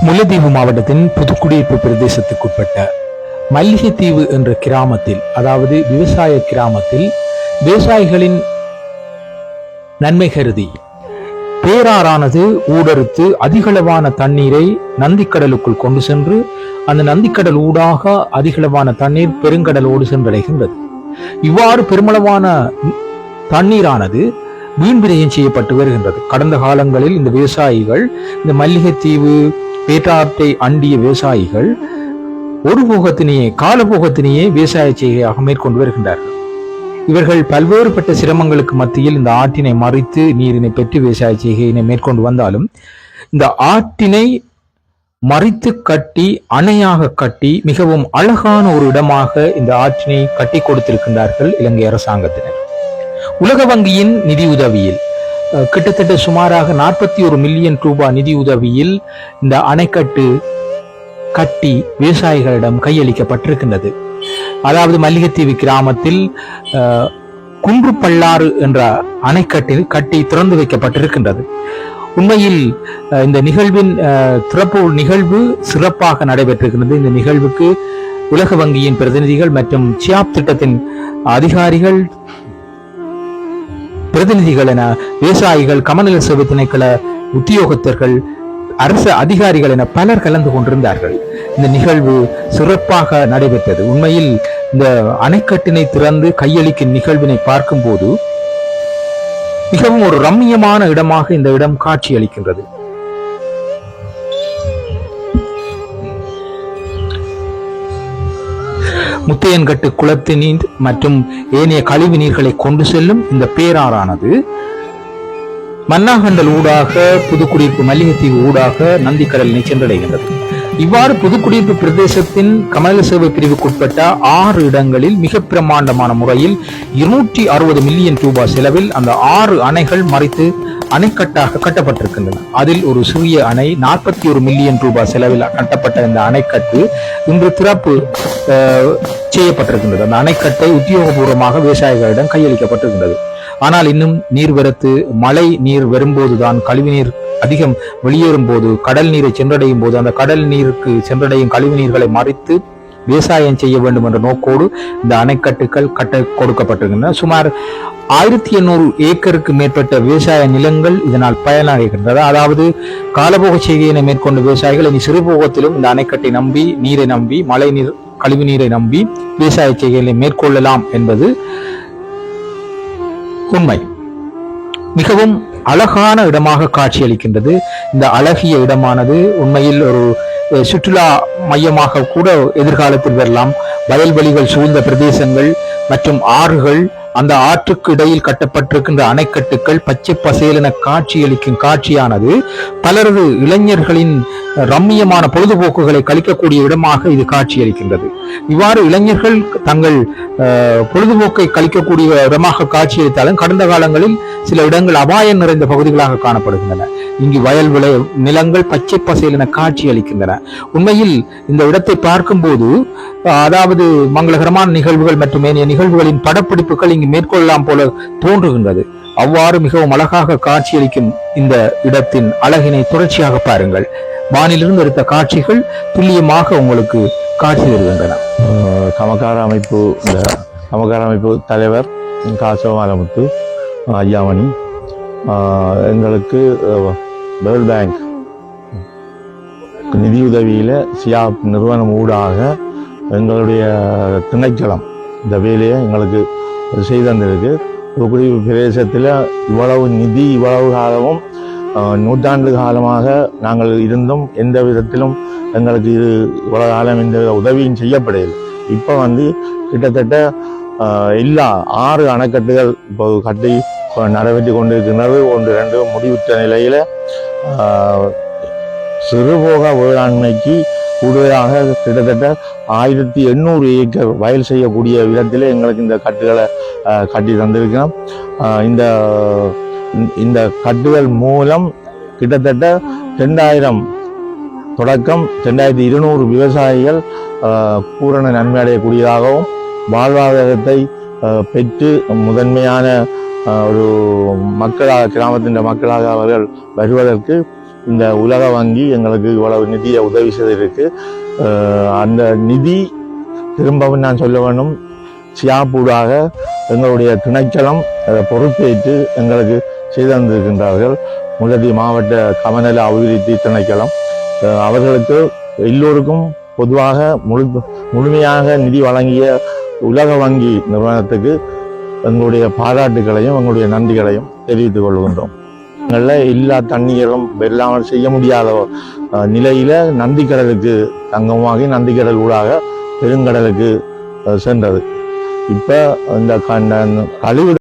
முல்லைத்தீவு மாவட்டத்தின் புதுக்குடியிருப்பு பிரதேசத்துக்குட்பட்ட மல்லிகைத்தீவு என்ற கிராமத்தில், அதாவது விவசாய கிராமத்தில், விவசாயிகளின் நன்மை கருதி பேராறானது ஊடறுத்து அதிகளவான தண்ணீரை நந்திக்கடலுக்குள் கொண்டு சென்று அந்த நந்திக்கடல் ஊடாக அதிகளவான தண்ணீர் பெருங்கடலோடு சென்றடைகின்றது. இவ்வாறு பெருமளவான தண்ணீரானது வீண்விரயம் செய்யப்பட்டு வருகின்றது. கடந்த காலங்களில் இந்த விவசாயிகள், இந்த மல்லிகைத்தீவு பேட்டாற்றை அண்டிய விவசாயிகள் ஒரு போகத்திலேயே காலபோகத்திலேயே விவசாய செய்கையாக மேற்கொண்டு வருகின்றார்கள். இவர்கள் பல்வேறுபட்ட சிரமங்களுக்கு மத்தியில் இந்த ஆற்றினை மறித்து நீரினை பெற்று விவசாய செய்கையினை மேற்கொண்டு வந்தாலும், இந்த ஆற்றினை மறித்து கட்டி அணையாக கட்டி மிகவும் அழகான ஒரு இடமாக இந்த ஆற்றினை கட்டி கொடுத்திருக்கின்றார்கள் இலங்கை அரசாங்கத்தினர். உலக வங்கியின் நிதியுதவியில் கிட்டத்தட்ட சுமாராக 41 மில்லியன் ரூபாய் நிதியுதவியில் இந்த அணைக்கட்டு கட்டி விவசாயிகளிடம் கையளிக்கப்பட்டிருக்கின்றது. அதாவது மல்லிகைத்தீவு கிராமத்தில் குன்றுப்பள்ளாறு என்ற அணைக்கட்டில் கட்டி திறந்து வைக்கப்பட்டிருக்கின்றது. உண்மையில் இந்த நிகழ்வின் திறப்பு நிகழ்வு சிறப்பாக நடைபெற்றிருக்கின்றது. இந்த நிகழ்வுக்கு உலக வங்கியின் பிரதிநிதிகள் மற்றும் சியாப் திட்டத்தின் அதிகாரிகள், பிரதிநிதிகள் என விவசாயிகள், கமநல சேவை திணைக்கள உத்தியோகத்தர்கள், அரசு அதிகாரிகள் என பலர் கலந்து கொண்டிருந்தார்கள். இந்த நிகழ்வு சிறப்பாக நடைபெற்றது. உண்மையில் இந்த அணைக்கட்டினை திறந்து கையளிக்கும் நிகழ்வினை பார்க்கும் போது மிகவும் ஒரு ரம்மியமான இடமாக இந்த இடம் காட்சியளிக்கின்றது. முத்தையன்கட்டு குளத்து நீர் மற்றும் ஏனைய கழிவு நீர்களை கொண்டு செல்லும் இந்த பேராறானது மன்னாகண்டல் ஊடாக புதுக்குடியிருப்பு மல்லிகைத்தீவு ஊடாக நந்திக்கடலினை சென்றடைகின்றது. இவ்வாறு புதுக்குடியிருப்பு பிரதேசத்தின் கமநல சேவை பிரிவுக்குட்பட்ட 6 இடங்களில் மிக பிரமாண்டமான முறையில் 260 மில்லியன் ரூபாய் செலவில் அந்த 6 அணைகள் மறைத்து அணைக்கட்டாக கட்டப்பட்டிருக்கின்றன. அதில் ஒரு சிறிய அணை 41 மில்லியன் ரூபாய் செலவில் கட்டப்பட்ட இந்த அணைக்கட்டு இன்று திறப்பு செய்யப்பட்டிருக்கின்றது. அந்த அணைக்கட்டை உத்தியோகபூர்வமாக விவசாயிகளிடம் கையளிக்கப்பட்டிருக்கின்றது. ஆனால் இன்னும் நீர்வரத்து, மழை நீர் வரும்போதுதான், கழிவுநீர் அதிகம் வெளியேறும் போது, கடல் நீரை சென்றடையும் போது, அந்த கடல் நீருக்கு சென்றடையும் கழிவு நீர்களை மறைத்து விவசாயம் செய்ய வேண்டும் என்ற நோக்கோடு இந்த அணைக்கட்டுகள் கட்ட கொடுக்கப்பட்டிருக்கின்றன. சுமார் 1800 ஏக்கருக்கு மேற்பட்ட விவசாய நிலங்கள் இதனால் பயனடைகின்றன. அதாவது காலபோக செய்கையினை மேற்கொண்ட விவசாயிகள் இனி சிறுபோகத்திலும் இந்த அணைக்கட்டை நம்பி, நீரை நம்பி, மழை நீர், கழிவு நீரை நம்பி விவசாய செய்கைகளை மேற்கொள்ளலாம் என்பது உண்மை. மிகவும் அழகான இடமாக காட்சியளிக்கின்றது. இந்த அழகிய இடமானது உண்மையில் ஒரு சுற்றுலா மையமாக கூட எதிர்காலத்தில் வரலாம். வயல்வெளிகள் சூழ்ந்த பிரதேசங்கள் மற்றும் ஆறுகள், அந்த ஆற்றுக்கு இடையில் கட்டப்பட்டிருக்கின்ற அணைக்கட்டுகள் பச்சை பசேலென காட்சியளிக்கும் காட்சியானது பலரது இளைஞர்களின் ரம்மியமான பொழுதுபோக்குகளை கழிக்கக்கூடிய இடமாக இது காட்சியளிக்கின்றது. இவ்வாறு இளைஞர்கள் தங்கள் பொழுதுபோக்கை கழிக்கக்கூடிய இடமாக காட்சியளித்தாலும் கடந்த காலங்களில் சில இடங்கள் அபாயம் நிறைந்த பகுதிகளாக காணப்படுகின்றன. இங்கு வயல் நிலங்கள் பச்சை பசேலென காட்சியளிக்கின்றன. உண்மையில் இந்த இடத்தை பார்க்கும் போது, அதாவது மங்களகரமான நிகழ்வுகள் மற்றும் ஏனைய நிகழ்வுகளின் படப்பிடிப்புகள் இங்கு மேற்கொள்ளலாம் போல தோன்றுகின்றது. அவ்வாறு மிகவும் அழகாக காட்சியளிக்கும் இந்த இடத்தின் அழகினை தொடர்ச்சியாக பாருங்கள். வானிலிருந்து எடுத்த காட்சிகள் துல்லியமாக உங்களுக்கு காட்சி தருகின்றன. சமகார அமைப்பு தலைவர் காசோமாலமுத்து ஐயாமணி எங்களுக்கு வேர்ல்ட் பேங்க் நிதியுதவியில் சியாப் நிறுவனம் ஊடாக எங்களுடைய திணைக்களம் இந்த வேலையை எங்களுக்கு செய்து தந்திருக்கு. புதுக்குடியிருப்பு பிரதேசத்தில் இவ்வளவு நிதி, இவ்வளவு காலமும் நூற்றாண்டு காலமாக நாங்கள் இருந்தும் எந்த விதத்திலும் எங்களுக்கு இவ்வளவு காலம் எந்த வித உதவியும் செய்யப்படவில்லை. இப்போ கிட்டத்தட்ட எல்லா 6 அணைக்கட்டுகள் இப்போ கட்டி நடைபெற்று கொண்டிருக்கின்றது. 1, 2 முடிவுற்ற நிலையில் சிறுபோக வேளாண்மைக்கு கூடுதலாக கிட்டத்தட்ட 1800 ஏக்கர் வயல் செய்யக்கூடிய விதத்தில் எங்களுக்கு இந்த கட்டுகளை கட்டி தந்திருக்கிறோம். இந்த கட்டுகள் மூலம் கிட்டத்தட்ட 2000 தொடக்கம் 2200 விவசாயிகள் பூரண நன்மை அடையக்கூடியதாகவும் வாழ்வாதாரத்தை பெற்று முதன்மையான ஒரு மக்களாக, கிராமத்தின் மக்களாக அவர்கள் வருவதற்கு இந்த உலக வங்கி எங்களுக்கு இவ்வளவு நிதியை உதவி செய்திருக்கு. அந்த நிதி திரும்பவும் நான் சொல்ல வேண்டும், சியாப்பூடாக எங்களுடைய திணைக்களம் அதை பொறுப்பேற்று எங்களுக்கு செய்து தந்திருக்கின்றார்கள். முல்லைத்தீவு மாவட்ட கமநல அபிவிருத்தி திணைக்களம் அவர்களுக்கு எல்லோருக்கும் பொதுவாக முழுமையாக நிதி வழங்கிய உலக வங்கி நிறுவனத்துக்கு எங்களுடைய பாராட்டுகளையும் எங்களுடைய நன்றிகளையும் தெரிவித்துக் கொள்கின்றோம். எல்லா தண்ணீரும் வெல்லாமல் செய்ய முடியாத நிலையில நந்திக்கடலுக்கு தங்கமாகி நந்திக்கடல் ஊடாக பெருங்கடலுக்கு சென்றது. இப்ப இந்த கழிவு